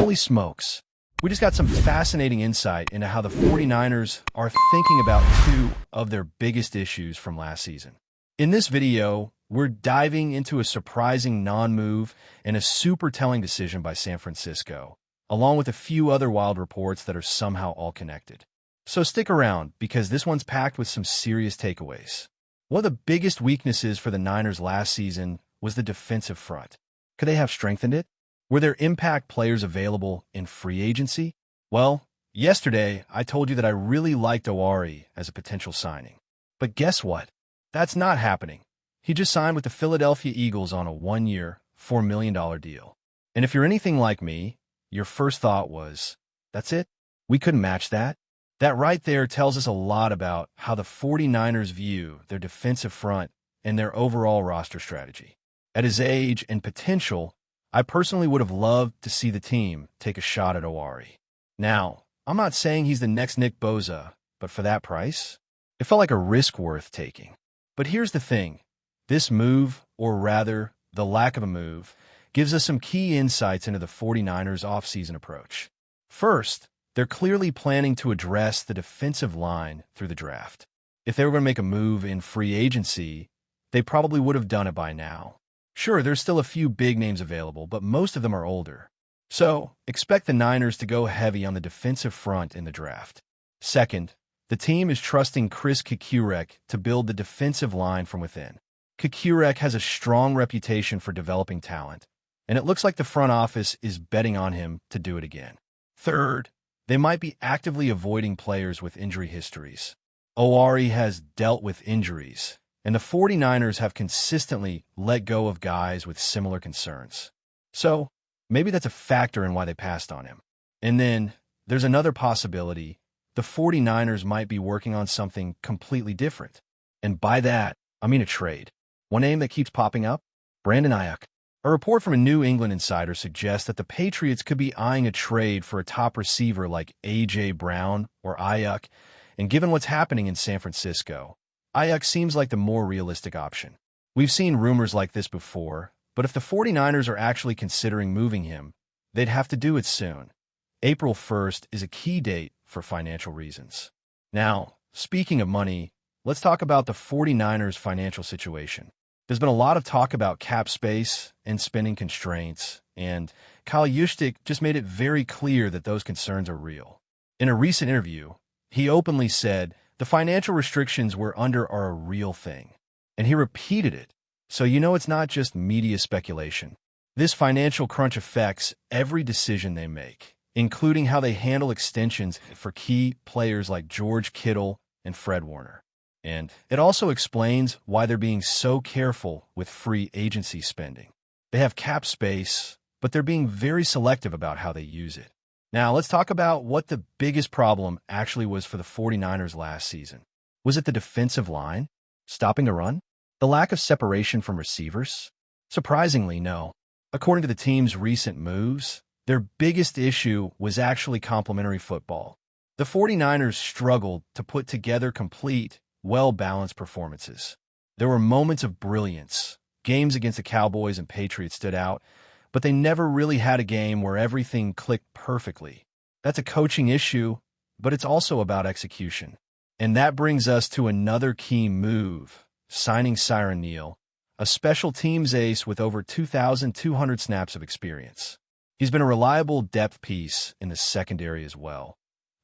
Holy smokes. We just got some fascinating insight into how the 49ers are thinking about two of their biggest issues from last season. In this video, we're diving into a surprising non-move and a super telling decision by San Francisco, along with a few other wild reports that are somehow all connected. So stick around, because this one's packed with some serious takeaways. One of the biggest weaknesses for the Niners last season was the defensive front. Could they have strengthened it? Were there impact players available in free agency? Well, yesterday I told you that I really liked Owari as a potential signing. But guess what? That's not happening. He just signed with the Philadelphia Eagles on a one-year, $4 million deal. And if you're anything like me, your first thought was, that's it? We couldn't match that? That right there tells us a lot about how the 49ers view their defensive front and their overall roster strategy. At his age and potential, I personally would have loved to see the team take a shot at Owari. Now, I'm not saying he's the next Nick Bosa, but for that price, it felt like a risk worth taking. But here's the thing. This move, or rather, the lack of a move, gives us some key insights into the 49ers offseason approach. First, they're clearly planning to address the defensive line through the draft. If they were going to make a move in free agency, they probably would have done it by now. Sure, there's still a few big names available, but most of them are older. So, expect the Niners to go heavy on the defensive front in the draft. Second, the team is trusting Chris Kukurek to build the defensive line from within. Kukurek has a strong reputation for developing talent, and it looks like the front office is betting on him to do it again. Third, they might be actively avoiding players with injury histories. Owari has dealt with injuries, and the 49ers have consistently let go of guys with similar concerns. So, maybe that's a factor in why they passed on him. And then, there's another possibility. The 49ers might be working on something completely different. And by that, I mean a trade. One name that keeps popping up? Brandon Ayuk. A report from a New England insider suggests that the Patriots could be eyeing a trade for a top receiver like A.J. Brown or Ayuk, and given what's happening in San Francisco, Ayuk seems like the more realistic option. We've seen rumors like this before, but if the 49ers are actually considering moving him, they'd have to do it soon. April 1st is a key date for financial reasons. Now, speaking of money, let's talk about the 49ers' financial situation. There's been a lot of talk about cap space and spending constraints, and Kyle Juszczyk just made it very clear that those concerns are real. In a recent interview, he openly said the financial restrictions we're under are a real thing, and he repeated it, so you know it's not just media speculation. This financial crunch affects every decision they make, including how they handle extensions for key players like George Kittle and Fred Warner. And it also explains why they're being so careful with free agency spending. They have cap space, but they're being very selective about how they use it. Now, let's talk about what the biggest problem actually was for the 49ers last season. Was it the defensive line? Stopping the run? The lack of separation from receivers? Surprisingly, no. According to the team's recent moves, their biggest issue was actually complementary football. The 49ers struggled to put together complete, well-balanced performances. There were moments of brilliance. Games against the Cowboys and Patriots stood out, but they never really had a game where everything clicked perfectly. That's a coaching issue, but it's also about execution. And that brings us to another key move, signing Siran Neal, a special teams ace with over 2,200 snaps of experience. He's been a reliable depth piece in the secondary as well.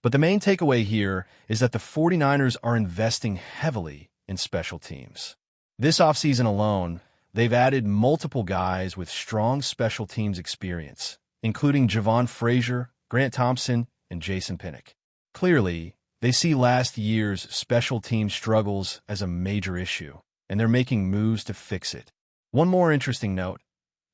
But the main takeaway here is that the 49ers are investing heavily in special teams. This offseason alone, they've added multiple guys with strong special teams experience, including Javon Frazier, Grant Thompson, and Jason Pinnock. Clearly, they see last year's special team struggles as a major issue, and they're making moves to fix it. One more interesting note,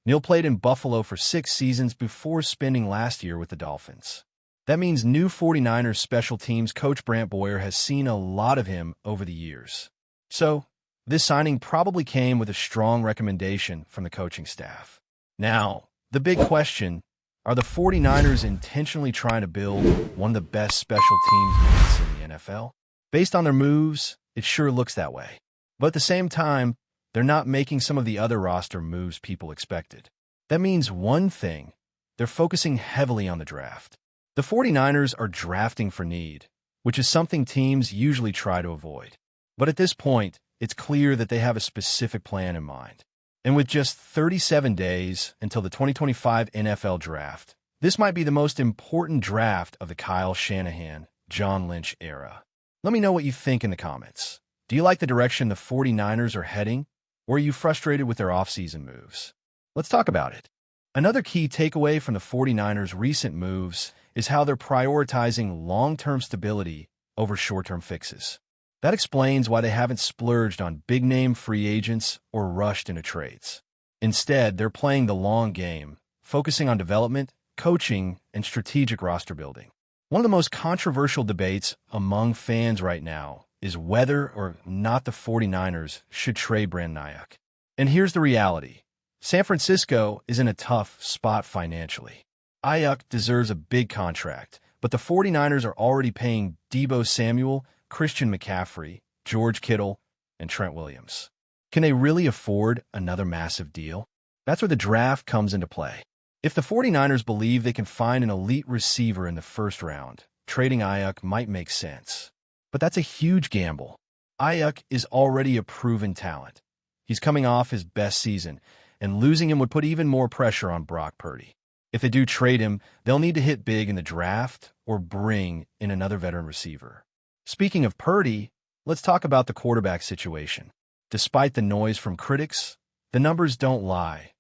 Neal played in Buffalo for 6 seasons before spending last year with the Dolphins. That means new 49ers special teams coach Brant Boyer has seen a lot of him over the years. So, this signing probably came with a strong recommendation from the coaching staff. Now, the big question, are the 49ers intentionally trying to build one of the best special teams units in the NFL? Based on their moves, it sure looks that way. But at the same time, they're not making some of the other roster moves people expected. That means one thing. they're focusing heavily on the draft. The 49ers are drafting for need, which is something teams usually try to avoid. But at this point, it's clear that they have a specific plan in mind. And with just 37 days until the 2025 NFL Draft, this might be the most important draft of the Kyle Shanahan, John Lynch era. Let me know what you think in the comments. Do you like the direction the 49ers are heading, or are you frustrated with their offseason moves? Let's talk about it. Another key takeaway from the 49ers' recent moves is how they're prioritizing long-term stability over short-term fixes. That explains why they haven't splurged on big-name free agents or rushed into trades. Instead, they're playing the long game, focusing on development, coaching, and strategic roster building. One of the most controversial debates among fans right now is whether or not the 49ers should trade Brandon Ayuk. And here's the reality. San Francisco is in a tough spot financially. Ayuk deserves a big contract, but the 49ers are already paying Deebo Samuel, Christian McCaffrey, George Kittle, and Trent Williams. Can they really afford another massive deal? That's where the draft comes into play. If the 49ers believe they can find an elite receiver in the first round, trading Ayuk might make sense. But that's a huge gamble. Ayuk is already a proven talent. He's coming off his best season, and losing him would put even more pressure on Brock Purdy. If they do trade him, they'll need to hit big in the draft or bring in another veteran receiver. Speaking of Purdy, let's talk about the quarterback situation. Despite the noise from critics, the numbers don't lie.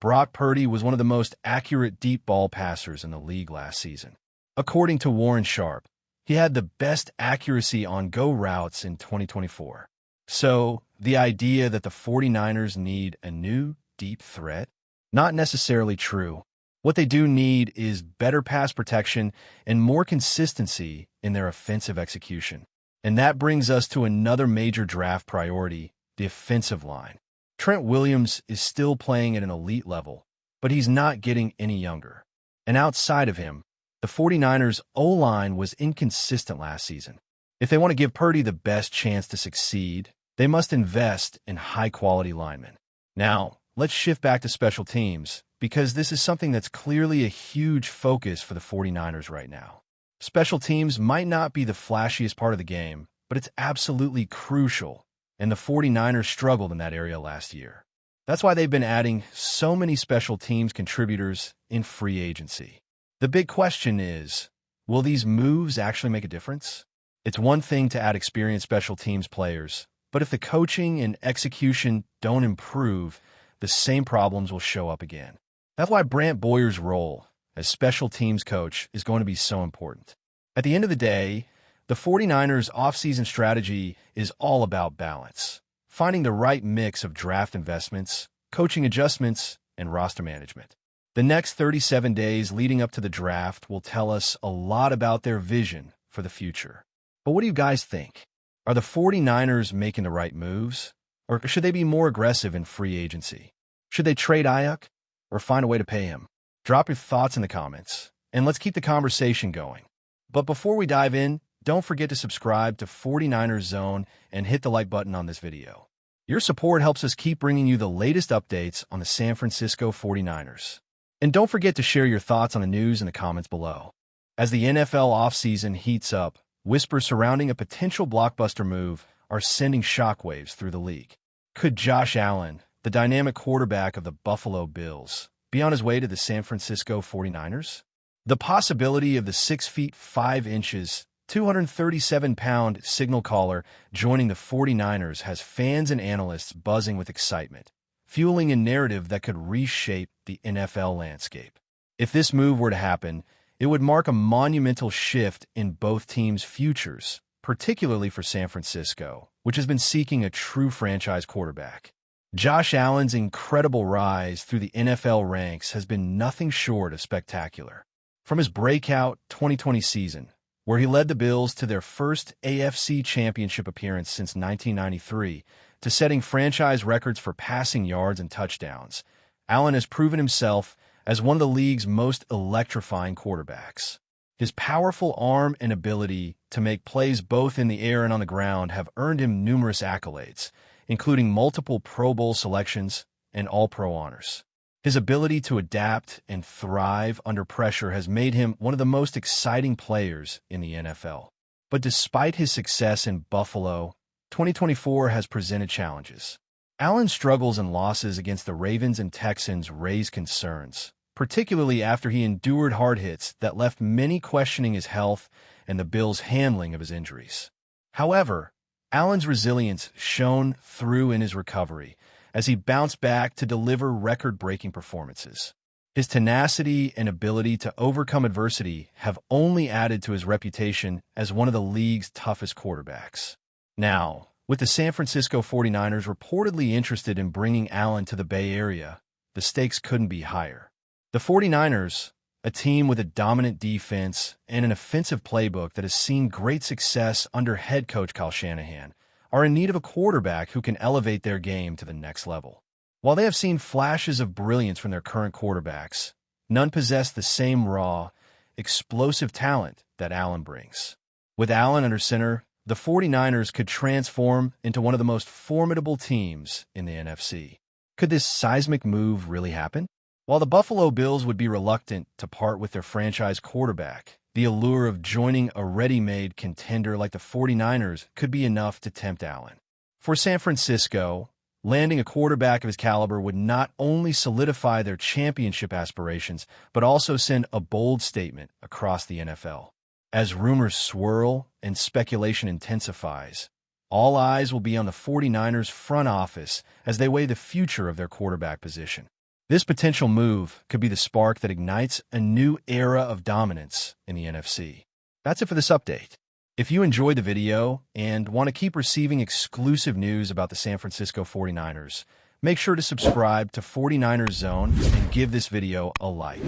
Brock Purdy was one of the most accurate deep ball passers in the league last season. According to Warren Sharp, he had the best accuracy on go routes in 2024. So, the idea that the 49ers need a new, deep threat? Not necessarily true. What they do need is better pass protection and more consistency in their offensive execution. And that brings us to another major draft priority, the offensive line. Trent Williams is still playing at an elite level, but he's not getting any younger. And outside of him, the 49ers' O-line was inconsistent last season. If they want to give Purdy the best chance to succeed, they must invest in high-quality linemen. Now, let's shift back to special teams, because this is something that's clearly a huge focus for the 49ers right now. Special teams might not be the flashiest part of the game, but it's absolutely crucial, and the 49ers struggled in that area last year. That's why they've been adding so many special teams contributors in free agency. The big question is, will these moves actually make a difference? It's one thing to add experienced special teams players, but if the coaching and execution don't improve, the same problems will show up again. That's why Brant Boyer's role as special teams coach is going to be so important. At the end of the day, the 49ers' offseason strategy is all about balance, finding the right mix of draft investments, coaching adjustments, and roster management. The next 37 days leading up to the draft will tell us a lot about their vision for the future. But what do you guys think? Are the 49ers making the right moves? Or should they be more aggressive in free agency? Should they trade Ayuk or find a way to pay him? Drop your thoughts in the comments, and let's keep the conversation going. But before we dive in, don't forget to subscribe to 49ers Zone and hit the like button on this video. Your support helps us keep bringing you the latest updates on the San Francisco 49ers. And don't forget to share your thoughts on the news in the comments below. As the NFL offseason heats up, whispers surrounding a potential blockbuster move are sending shockwaves through the league. Could Josh Allen, the dynamic quarterback of the Buffalo Bills, be on his way to the San Francisco 49ers? The possibility of the 6 feet 5 inches, 237-pound signal caller joining the 49ers has fans and analysts buzzing with excitement, fueling a narrative that could reshape the NFL landscape. If this move were to happen, it would mark a monumental shift in both teams' futures, particularly for San Francisco, which has been seeking a true franchise quarterback. Josh Allen's incredible rise through the NFL ranks has been nothing short of spectacular. From his breakout 2020 season, where he led the Bills to their first AFC Championship appearance since 1993, to setting franchise records for passing yards and touchdowns, Allen has proven himself as one of the league's most electrifying quarterbacks. His powerful arm and ability to make plays both in the air and on the ground have earned him numerous accolades, including multiple Pro Bowl selections and All-Pro honors. His ability to adapt and thrive under pressure has made him one of the most exciting players in the NFL. But despite his success in Buffalo, 2024 has presented challenges. Allen's struggles and losses against the Ravens and Texans raise concerns, particularly after he endured hard hits that left many questioning his health and the Bills' handling of his injuries. However, Allen's resilience shone through in his recovery as he bounced back to deliver record-breaking performances. His tenacity and ability to overcome adversity have only added to his reputation as one of the league's toughest quarterbacks. Now, with the San Francisco 49ers reportedly interested in bringing Allen to the Bay Area, the stakes couldn't be higher. The 49ers, a team with a dominant defense and an offensive playbook that has seen great success under head coach Kyle Shanahan, are in need of a quarterback who can elevate their game to the next level. While they have seen flashes of brilliance from their current quarterbacks, none possess the same raw, explosive talent that Allen brings. With Allen under center, the 49ers could transform into one of the most formidable teams in the NFC. Could this seismic move really happen? While the Buffalo Bills would be reluctant to part with their franchise quarterback, the allure of joining a ready-made contender like the 49ers could be enough to tempt Allen. For San Francisco, landing a quarterback of his caliber would not only solidify their championship aspirations, but also send a bold statement across the NFL. As rumors swirl and speculation intensifies, all eyes will be on the 49ers front office as they weigh the future of their quarterback position. This potential move could be the spark that ignites a new era of dominance in the NFC. That's it for this update. If you enjoyed the video and want to keep receiving exclusive news about the San Francisco 49ers, make sure to subscribe to 49ers Zone and give this video a like.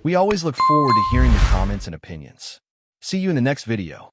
We always look forward to hearing your comments and opinions. See you in the next video.